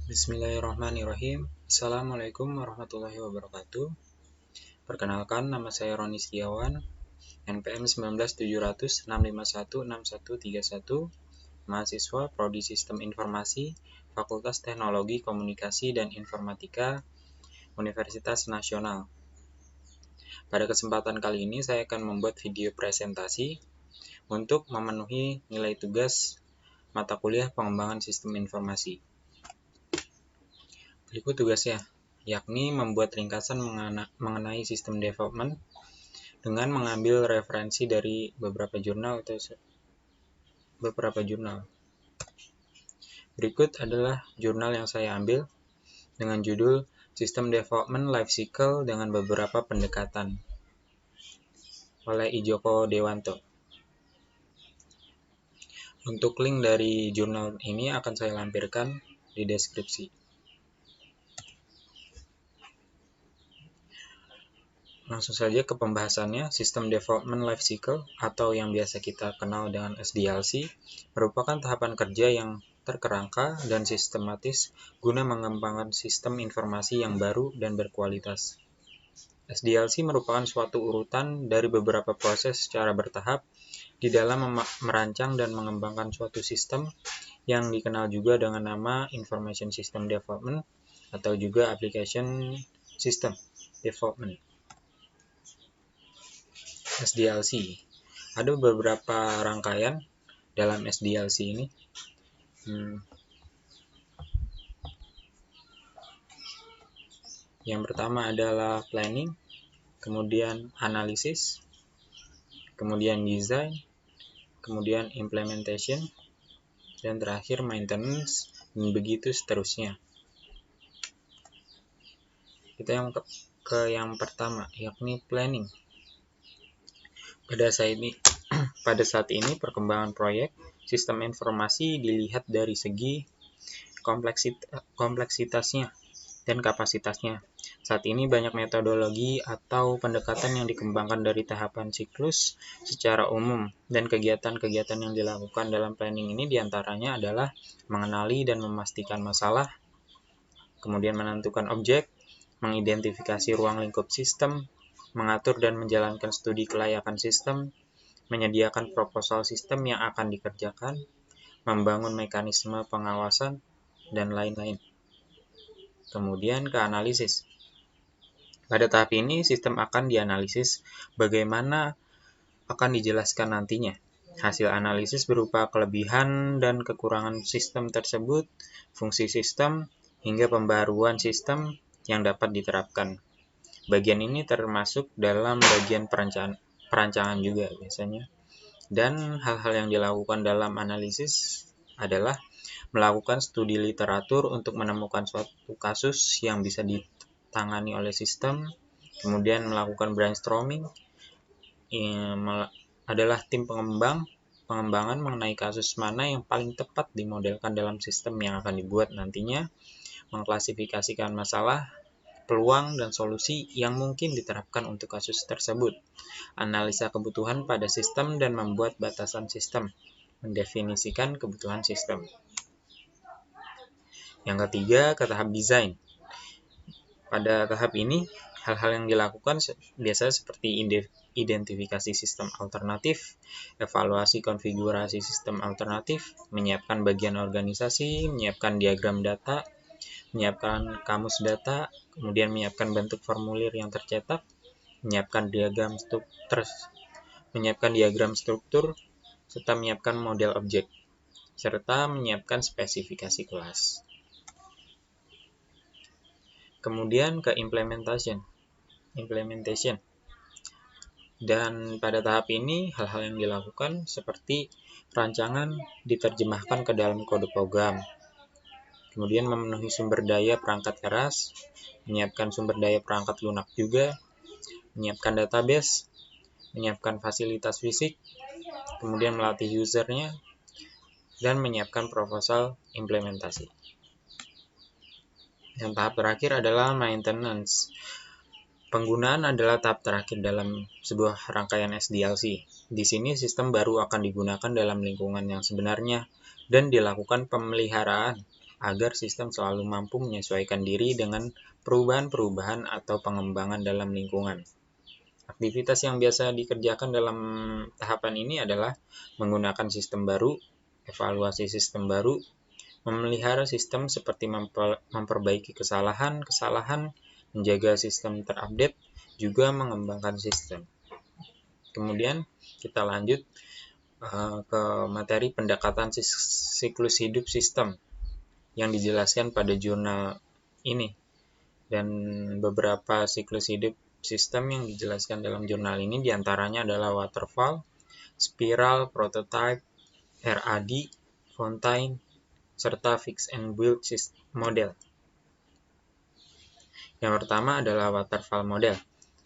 Bismillahirrahmanirrahim. Assalamualaikum warahmatullahi wabarakatuh. Perkenalkan, nama saya Roni Setiawan, NPM 19700651631, mahasiswa Prodi Sistem Informasi, Fakultas Teknologi Komunikasi dan Informatika, Universitas Nasional. Pada kesempatan kali ini saya akan membuat video presentasi untuk memenuhi nilai tugas mata kuliah Pengembangan Sistem Informasi. Berikut tugasnya, yakni membuat ringkasan mengenai sistem development dengan mengambil referensi dari beberapa jurnal. Berikut adalah jurnal yang saya ambil dengan judul System Development Life Cycle dengan beberapa pendekatan oleh Ijoko Dewanto. Untuk link dari jurnal ini akan saya lampirkan di deskripsi. Langsung saja ke pembahasannya. System Development Life Cycle atau yang biasa kita kenal dengan SDLC merupakan tahapan kerja yang terkerangka dan sistematis guna mengembangkan sistem informasi yang baru dan berkualitas. SDLC merupakan suatu urutan dari beberapa proses secara bertahap di dalam merancang dan mengembangkan suatu sistem yang dikenal juga dengan nama Information System Development atau juga Application System Development. SDLC. Ada beberapa rangkaian dalam SDLC ini. Yang pertama adalah planning, kemudian analisis, kemudian design, kemudian implementation, dan terakhir maintenance, dan begitu seterusnya. Kita ke yang pertama, yakni planning. Pada saat ini perkembangan proyek sistem informasi dilihat dari segi kompleksitasnya dan kapasitasnya. Saat ini banyak metodologi atau pendekatan yang dikembangkan dari tahapan siklus secara umum, dan kegiatan-kegiatan yang dilakukan dalam planning ini diantaranya adalah mengenali dan memastikan masalah, kemudian menentukan objek, mengidentifikasi ruang lingkup sistem, mengatur dan menjalankan studi kelayakan sistem, menyediakan proposal sistem yang akan dikerjakan, membangun mekanisme pengawasan, dan lain-lain. Kemudian ke analisis. Pada tahap ini, sistem akan dianalisis bagaimana akan dijelaskan nantinya. Hasil analisis berupa kelebihan dan kekurangan sistem tersebut, fungsi sistem, hingga pembaruan sistem yang dapat diterapkan. Bagian ini termasuk dalam bagian perancangan juga biasanya. Dan hal-hal yang dilakukan dalam analisis adalah melakukan studi literatur untuk menemukan suatu kasus yang bisa ditangani oleh sistem, kemudian melakukan brainstorming, adalah tim pengembangan mengenai kasus mana yang paling tepat dimodelkan dalam sistem yang akan dibuat nantinya, mengklasifikasikan masalah, peluang, dan solusi yang mungkin diterapkan untuk kasus tersebut, analisa kebutuhan pada sistem dan membuat batasan sistem, mendefinisikan kebutuhan sistem. Yang ketiga, ke tahap desain. Pada tahap ini, hal-hal yang dilakukan biasanya seperti identifikasi sistem alternatif, evaluasi konfigurasi sistem alternatif, menyiapkan bagian organisasi, menyiapkan diagram data, menyiapkan kamus data, kemudian menyiapkan bentuk formulir yang tercetak, menyiapkan diagram struktur, serta menyiapkan model objek, serta menyiapkan spesifikasi kelas. Kemudian ke implementation. Dan pada tahap ini, hal-hal yang dilakukan seperti rancangan diterjemahkan ke dalam kode program, kemudian memenuhi sumber daya perangkat keras, menyiapkan sumber daya perangkat lunak juga, menyiapkan database, menyiapkan fasilitas fisik, kemudian melatih usernya, dan menyiapkan proposal implementasi. Yang tahap terakhir adalah maintenance. Penggunaan adalah tahap terakhir dalam sebuah rangkaian SDLC. Di sini sistem baru akan digunakan dalam lingkungan yang sebenarnya dan dilakukan pemeliharaan agar sistem selalu mampu menyesuaikan diri dengan perubahan-perubahan atau pengembangan dalam lingkungan. Aktivitas yang biasa dikerjakan dalam tahapan ini adalah menggunakan sistem baru, evaluasi sistem baru, memelihara sistem seperti memperbaiki kesalahan-kesalahan, menjaga sistem terupdate, juga mengembangkan sistem. Kemudian kita lanjut ke materi pendekatan siklus hidup sistem yang dijelaskan pada jurnal ini. Dan beberapa siklus hidup sistem yang dijelaskan dalam jurnal ini diantaranya adalah waterfall, spiral, prototype, RAD, Fontaine, serta fix and build model. Yang pertama adalah waterfall model.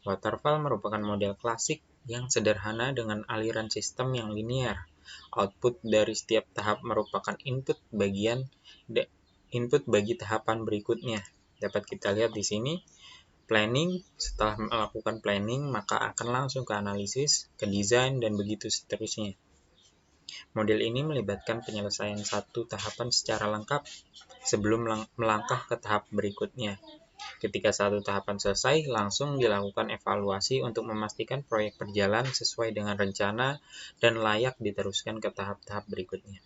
Waterfall merupakan model klasik yang sederhana dengan aliran sistem yang linear. Output dari setiap tahap merupakan input bagi tahapan berikutnya. Dapat kita lihat di sini, planning. Setelah melakukan planning, maka akan langsung ke analisis, ke desain, dan begitu seterusnya. Model ini melibatkan penyelesaian satu tahapan secara lengkap sebelum melangkah ke tahap berikutnya. Ketika satu tahapan selesai, langsung dilakukan evaluasi untuk memastikan proyek berjalan sesuai dengan rencana dan layak diteruskan ke tahap-tahap berikutnya.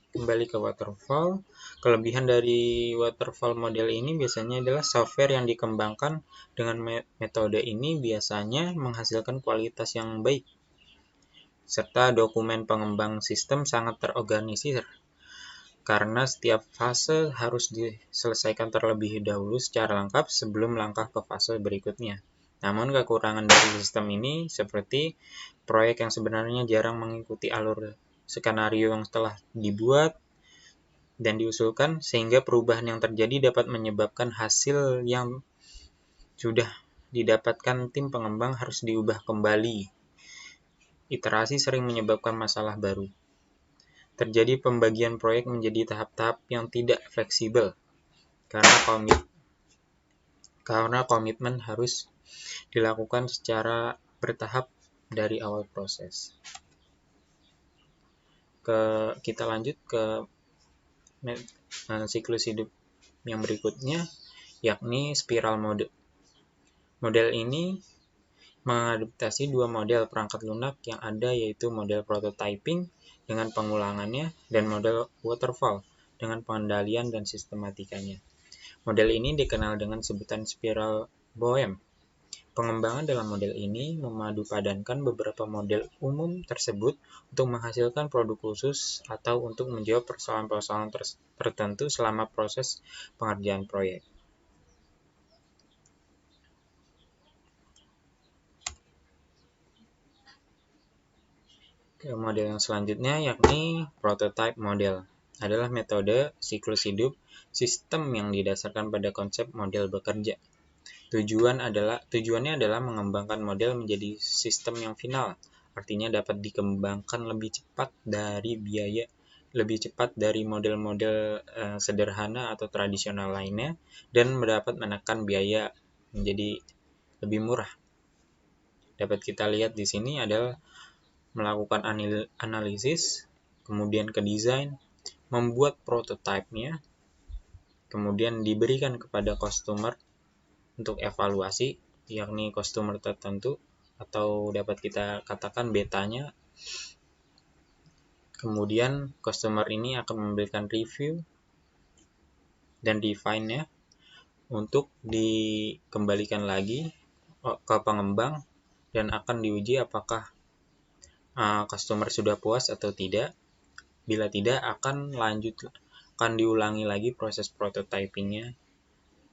Kembali ke waterfall, kelebihan dari waterfall model ini biasanya adalah software yang dikembangkan dengan metode ini biasanya menghasilkan kualitas yang baik, serta dokumen pengembang sistem sangat terorganisir, karena setiap fase harus diselesaikan terlebih dahulu secara lengkap sebelum langkah ke fase berikutnya. Namun kekurangan dari sistem ini seperti proyek yang sebenarnya jarang mengikuti alur skenario yang telah dibuat dan diusulkan, sehingga perubahan yang terjadi dapat menyebabkan hasil yang sudah didapatkan tim pengembang harus diubah kembali. Iterasi sering menyebabkan masalah baru. Terjadi pembagian proyek menjadi tahap-tahap yang tidak fleksibel karena komitmen harus dilakukan secara bertahap dari awal proses. Kita lanjut ke siklus hidup yang berikutnya, yakni spiral mode. Model ini mengadaptasi dua model perangkat lunak yang ada, yaitu model prototyping dengan pengulangannya dan model waterfall dengan pengendalian dan sistematikanya. Model ini dikenal dengan sebutan spiral Boehm. Pengembangan dalam model ini memadupadankan beberapa model umum tersebut untuk menghasilkan produk khusus atau untuk menjawab persoalan-persoalan tertentu selama proses pengerjaan proyek. Model yang selanjutnya yakni prototype model adalah metode siklus hidup sistem yang didasarkan pada konsep model bekerja. Tujuannya adalah mengembangkan model menjadi sistem yang final, artinya dapat dikembangkan lebih cepat dari model-model sederhana atau tradisional lainnya dan dapat menekan biaya menjadi lebih murah. Dapat kita lihat di sini adalah melakukan analisis, kemudian ke desain, membuat prototipe-nya, kemudian diberikan kepada customer untuk evaluasi, yakni customer tertentu, atau dapat kita katakan betanya. Kemudian customer ini akan memberikan review dan refine-nya untuk dikembalikan lagi ke pengembang dan akan diuji apakah customer sudah puas atau tidak. Bila tidak, akan diulangi lagi proses prototyping-nya.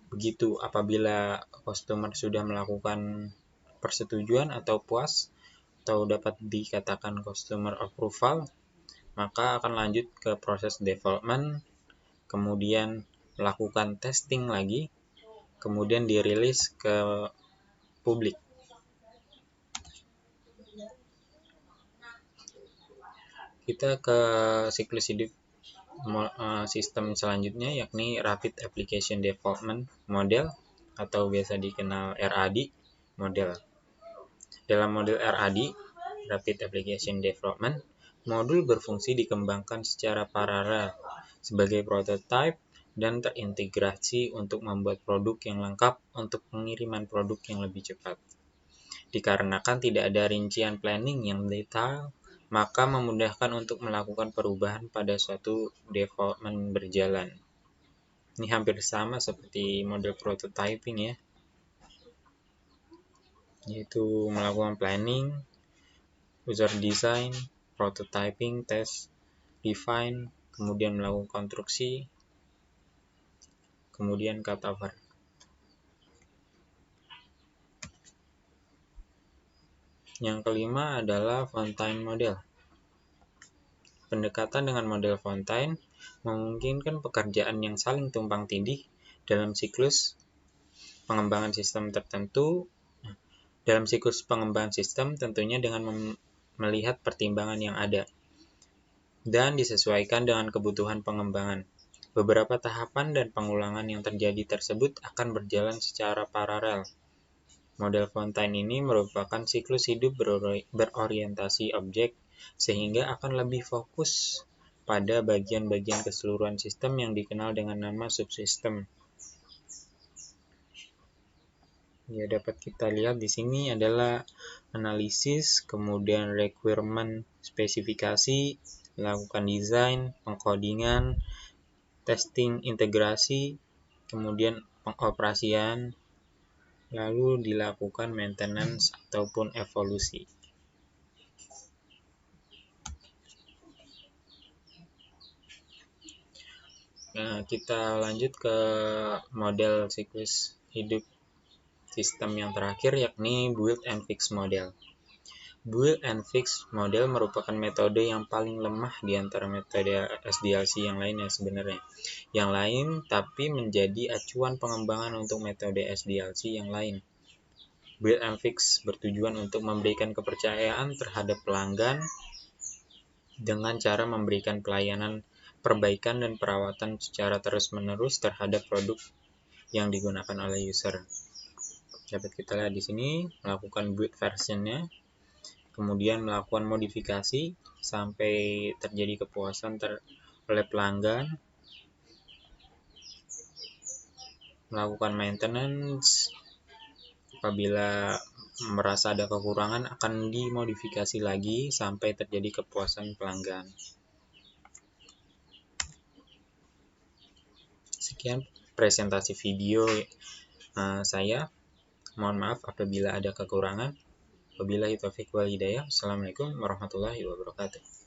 Begitu apabila customer sudah melakukan persetujuan atau puas atau dapat dikatakan customer approval, maka akan lanjut ke proses development, kemudian melakukan testing lagi, kemudian dirilis ke publik. Kita ke siklus hidup sistem selanjutnya, yakni Rapid Application Development Model atau biasa dikenal RAD model. Dalam model RAD, Rapid Application Development, modul berfungsi dikembangkan secara paralel sebagai prototipe dan terintegrasi untuk membuat produk yang lengkap untuk pengiriman produk yang lebih cepat. Dikarenakan tidak ada rincian planning yang detail, maka memudahkan untuk melakukan perubahan pada suatu development berjalan. Ini hampir sama seperti model prototyping ya, yaitu melakukan planning, user design, prototyping, test, define, kemudian melakukan konstruksi, kemudian cutover. Yang kelima adalah Fontaine Model. Pendekatan dengan model Fontaine memungkinkan pekerjaan yang saling tumpang tindih dalam siklus pengembangan sistem tertentu. Dalam siklus pengembangan sistem tentunya dengan melihat pertimbangan yang ada dan disesuaikan dengan kebutuhan pengembangan. Beberapa tahapan dan pengulangan yang terjadi tersebut akan berjalan secara paralel. Model Fontaine ini merupakan siklus hidup berorientasi objek, sehingga akan lebih fokus pada bagian-bagian keseluruhan sistem yang dikenal dengan nama subsistem. Ya, dapat kita lihat di sini adalah analisis, kemudian requirement spesifikasi, lakukan desain, pengkodingan, testing integrasi, kemudian pengoperasian, lalu dilakukan maintenance ataupun evolusi. Nah, kita lanjut ke model siklus hidup sistem yang terakhir, yakni build and fix model. Build and fix model merupakan metode yang paling lemah di antara metode SDLC yang lainnya sebenarnya. Yang lain tapi menjadi acuan pengembangan untuk metode SDLC yang lain. Build and fix bertujuan untuk memberikan kepercayaan terhadap pelanggan dengan cara memberikan pelayanan perbaikan dan perawatan secara terus-menerus terhadap produk yang digunakan oleh user. Dapat kita lihat di sini, melakukan build versionnya, kemudian melakukan modifikasi sampai terjadi kepuasan oleh pelanggan, melakukan maintenance, apabila merasa ada kekurangan akan dimodifikasi lagi sampai terjadi kepuasan pelanggan. Sekian presentasi video saya. Mohon maaf apabila ada kekurangan. Wabillahi taufiq wal hidayah. Assalamualaikum warahmatullahi wabarakatuh.